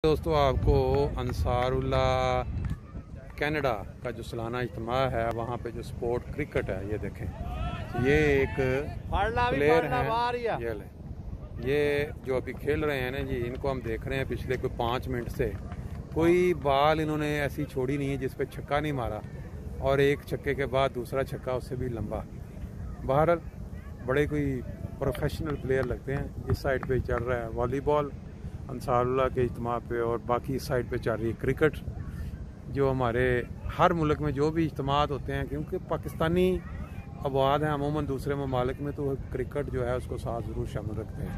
दोस्तों आपको Ansarullah Canada का जो सालाना इज्तिमा है वहाँ पे जो स्पोर्ट क्रिकेट है ये देखें, ये एक प्लेयर हैं, ये जो अभी खेल रहे हैं ना जी, इनको हम देख रहे हैं पिछले कोई 5 मिनट से। कोई बॉल इन्होंने ऐसी छोड़ी नहीं है जिस पे छक्का नहीं मारा, और एक छक्के के बाद दूसरा छक्का उससे भी लंबा। बहरहाल बड़े कोई प्रोफेशनल प्लेयर लगते हैं। इस साइड पे चल रहा है वॉलीबॉल अंसारुल्लाह के इज्तिमा पे, और बाकी इस साइड पे चल रही है क्रिकेट। जो हमारे हर मुल्क में जो भी इज्तिमात होते हैं, क्योंकि पाकिस्तानी आबाद हैं अमूमन दूसरे ममालिक में, तो क्रिकेट जो है उसको साथ ज़रूर शामिल रखते हैं।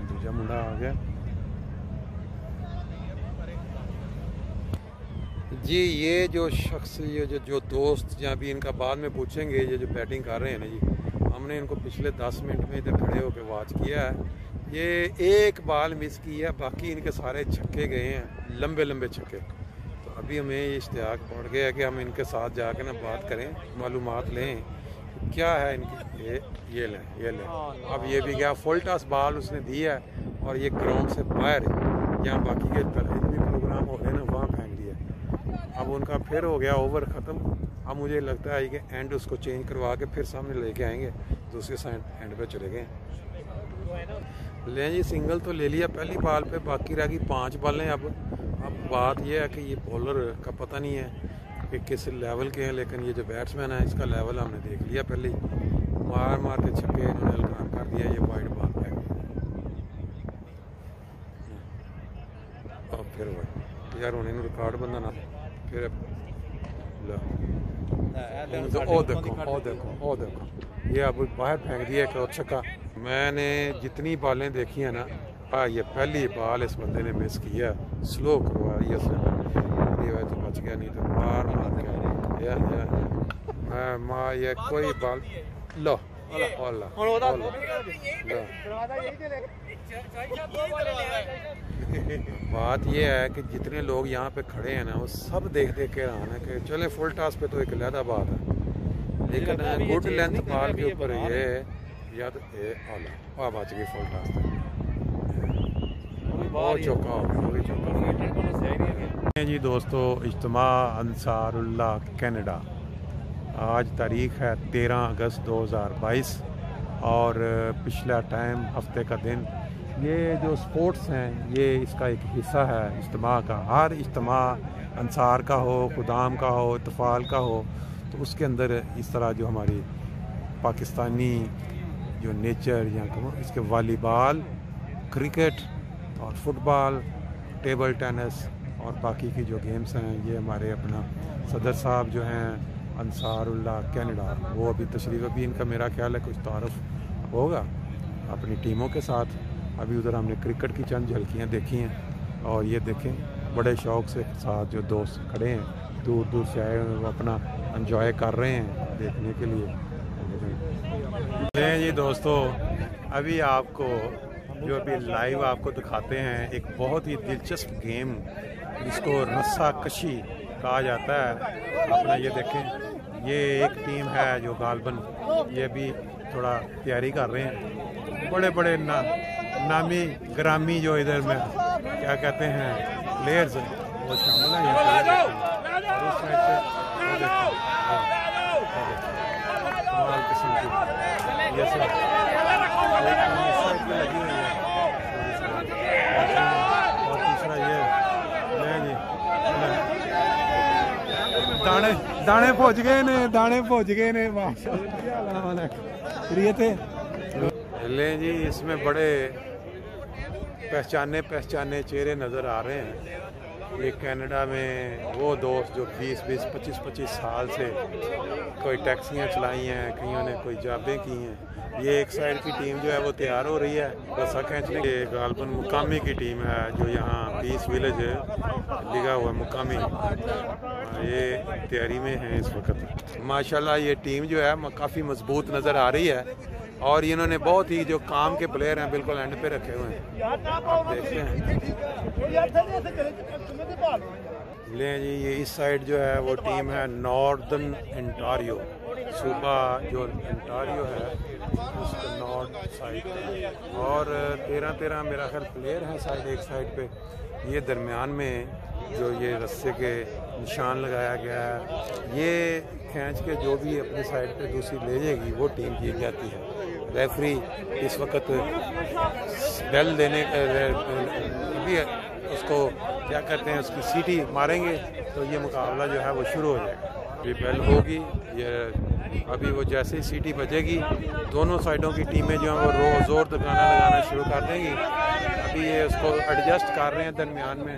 दूसरा मुंडा आ गया जी। ये जो शख्स, ये जो दोस्त, जहाँ भी इनका बाद में पूछेंगे, ये जो बैटिंग कर रहे हैं ना जी, हमने इनको पिछले 10 मिनट में इधर खड़े होकर वॉच किया है। ये एक बॉल मिस की है, बाकी इनके सारे छक्के गए हैं, लंबे लंबे छक्के। तो अभी हमें ये इश्तियाक पड़ गया कि हम इनके साथ जाकर ना बात करें, मालूमात लें क्या है इनकी। ये लें। अब ये भी गया फुल टॉस बॉल उसने दी है, और ये ग्राउंड से बाहर यहाँ बाकी के भी प्रोग्राम हो रहे हैं ना, वहाँ फेंक दिया। अब उनका फिर हो गया ओवर ख़त्म। अब मुझे लगता है कि एंड उसको चेंज करवा के फिर सामने लेके आएंगे, दूसरे साइड एंड पे चले गए। ले जी, सिंगल तो ले लिया पहली बॉल पे, बाकी रह गई 5 बॉलें। अब बात यह है कि ये बॉलर का पता नहीं है कि किस लेवल के हैं, लेकिन ये जो बैट्समैन है इसका लेवल हमने देख लिया पहले। मार मार के छक्के इन्होंने अलगाम कर दिया। ये वाइड बॉल पे और फिर वही यार उन्हें रिकॉर्ड बंदा ना फिर देखो ये अब बाहर फेंक दिया एक और छक्का। मैंने जितनी बॉलें देखी है ना, ये पहली बॉल इस बंदे ने मिस किया, स्लो करवा रही है उसने, ये तो बच गया, नहीं तो मार के ये कोई बॉल लो। बात यह है कि जितने लोग यहाँ पे खड़े हैं ना, वो सब देख के रहा है कि चले फुल टॉस पे तो एक अलग बात है, लेकिन गुड लेंथ बॉल के ऊपर ये या तो बच गई फुल टॉस पे। बहुत चौका जी दोस्तों। इज्तिमा अंसारुल्लाह कनाडा, आज तारीख़ है 13 अगस्त 2022, और पिछला टाइम हफ्ते का दिन। ये जो स्पोर्ट्स हैं ये इसका एक हिस्सा है इज्तिमा का। हर इज्तिमा अंसार का हो, खुदाम का हो, इत्तफाल का हो, तो उसके अंदर इस तरह जो हमारी पाकिस्तानी जो नेचर या इसके वॉलीबॉल, क्रिकेट और फुटबॉल, टेबल टेनिस और बाकी की जो गेम्स हैं, ये हमारे अपना सदर साहब जो हैं अंसारुल्लाह कनाडा, वो अभी तशरीफ़, अभी इनका मेरा ख्याल है कुछ तारुफ होगा अपनी टीमों के साथ। अभी उधर हमने क्रिकेट की चंद झलकियाँ देखी हैं, और ये देखें बड़े शौक़ से साथ जो दोस्त खड़े हैं, दूर दूर से आए हैं, वो अपना एंजॉय कर रहे हैं देखने के लिए। जी दोस्तों, अभी आपको जो अभी लाइव आपको दिखाते हैं एक बहुत ही दिलचस्प गेम, जिसको रस्सा कशी कहा जाता है। अपना ये देखें, ये एक टीम है जो गालबन ये भी थोड़ा तैयारी कर रहे हैं। बड़े बड़े नामी ग्रामी जो इधर में क्या कहते हैं प्लेयर्स, वो शामिल हैं यहाँ ये सब लगी हुई है। और तीसरा ये दाने पहुँच गए ने माशाल्लाह। ले जी, इसमें बड़े पहचाने चेहरे नज़र आ रहे हैं। ये कनाडा में वो दोस्त जो 20-20, 25-25 साल से कोई टैक्सियाँ चलाई हैं, कईयों ने कोई जॉबें की हैं। ये एक साइड की टीम जो है वो तैयार हो रही है रस्सा खींचने के। गालबन मुकामी की टीम है जो यहाँ पीस विलेज लिखा हुआ मुकामी, ये तैयारी में है इस वक्त। माशाल्लाह ये टीम जो है काफ़ी मजबूत नज़र आ रही है, और इन्होंने बहुत ही जो काम के प्लेयर हैं बिल्कुल एंड पे रखे हुए हैं, आप देखते हैं। ले जी, ये इस साइड जो है वो टीम है नॉर्दर्न ओंटारियो, सूबा जो ओंटारियो है उसका नॉर्थ साइड और 13 मेरा ख्याल प्लेयर हैं साइड, एक साइड पे। ये दरमियान में जो ये रस्से के निशान लगाया गया है, ये खींच के जो भी अपनी साइड पे दूसरी ले जाएगी वो टीम जीत जाती है। रेफरी इस वक्त बेल देने भी उसको क्या कहते हैं, उसकी सीटी मारेंगे तो ये मुकाबला जो है वो शुरू हो जाएगा। ये बेल होगी, ये अभी वो जैसे ही सीटी बजेगी दोनों साइडों की टीमें जो हैं वो जोर लगाना शुरू कर देंगी। अभी ये उसको एडजस्ट कर रहे हैं दरमियान में।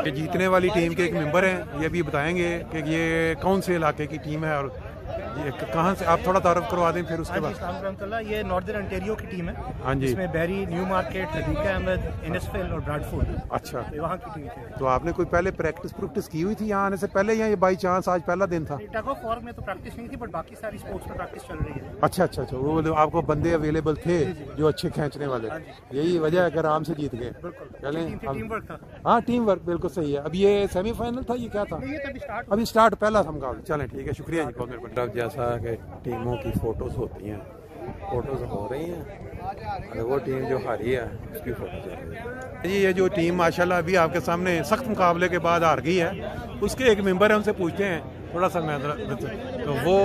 जीतने वाली टीम के एक मेंबर हैं, ये भी बताएंगे कि ये कौन से इलाके की टीम है और ये कहाँ से। आप थोड़ा तारुफ करवा दें फिर उसके बाद। ये नॉर्दर्न ओंटारियो की टीम है। हाँ जी। इसमें बैरी, न्यू मार्केट, नदीका अहमद, इनसफेल और ब्राडफोर्ड। अच्छा, वहाँ की टीम है। तो आपने कोई पहले प्रैक्टिस की हुई थी यहाँ आने से पहले, या ये बाई चांस आज पहला दिन था? टग ऑफ वॉर में तो प्रैक्टिस नहीं थी, बट बाकी सारी स्पोर्ट्स में प्रैक्टिस चल रही है। अच्छा, वो आपको बंदे अवेलेबल थे जो अच्छे खींचने वाले, यही वजह है कि आराम से जीत गए। चलें, हाँ टीम वर्क बिल्कुल सही है। अब ये सेमीफाइनल था, ये क्या था? अभी स्टार्ट पहला था मुकाबला। चलें ठीक है, शुक्रिया जी बहुत मेहरबानी। जैसा कि टीमों की फोटोज होती हैं, फोटोज हो रही हैं और वो टीम जो हारी है उसकी फोटो चल रही है जी। ये जो टीम माशाल्लाह अभी आपके सामने सख्त मुकाबले के बाद हार गई है, उसके एक मेंबर है, उनसे पूछते हैं थोड़ा सा। मैं तो वो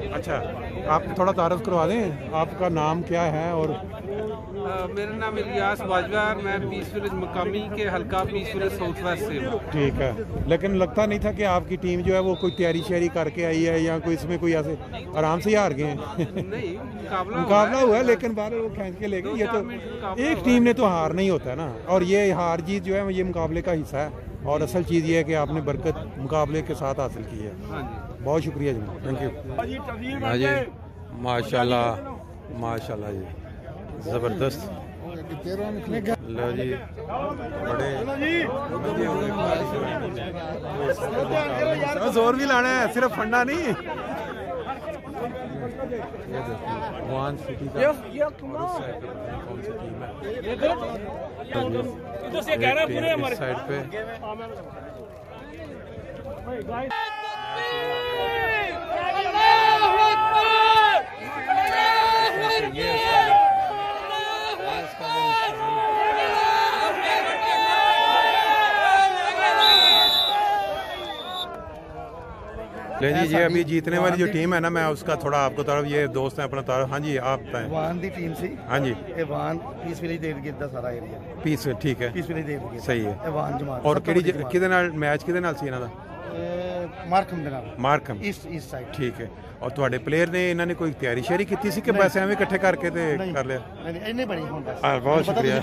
अच्छा, आप थोड़ा तारुफ करवा दें, आपका नाम क्या है? और मेरा नाम इलियास बाजवा, मैं पीस विलेज मकामी के हल्का पीस विलेज साउथ वेस्ट से हूँ। ठीक है, लेकिन लगता नहीं था कि आपकी टीम जो है वो कोई तैयारी शैयारी करके आई है या कोई इसमें कोई ऐसे आराम से ही हार गए हैं? नहीं, मुकाबला हुआ है लेकिन बाहर वो खींच के ले गए। ये तो एक टीम ने तो हार नहीं होता ना, और ये हार जीत जो है ये मुकाबले का हिस्सा है, और असल चीज़ ये है कि आपने बरकत मुकाबले के साथ हासिल की है। बहुत शुक्रिया जी, थैंक यू। हाँ जी, माशाल्लाह जी, ज़बरदस्त। लो जी, बड़े जोर भी लाना है, सिर्फ फंडा नहीं। वन सिटी का कौन सी टीम है साइड पे? ले जी, ये अभी जीतने वाली जो टीम है ना, मैं उसका थोड़ा आपको तरफ, ये दोस्त है अपना तरफ। हाँ जी, आप बताएं। वान दी टीम सी। हाँ जी, वान पीस विलेज दे गिरदा सारा एरिया पीस, ठीक है, पीस विलेज दे गिरदा सही है। वान जमात और किहदे नाल मैच किहदे नाल सी इन्हां दा? मार्कम दे नाल। Markham, east side. ठीक है। और ਤੁਹਾਡੇ प्लेयर ने इन्होंने कोई तैयारी शैयारी की थी कि बस एवं इकट्ठे करके ते कर लिया? नहीं, इन्ने बड़ी हुंदा। बहुत शुक्रिया।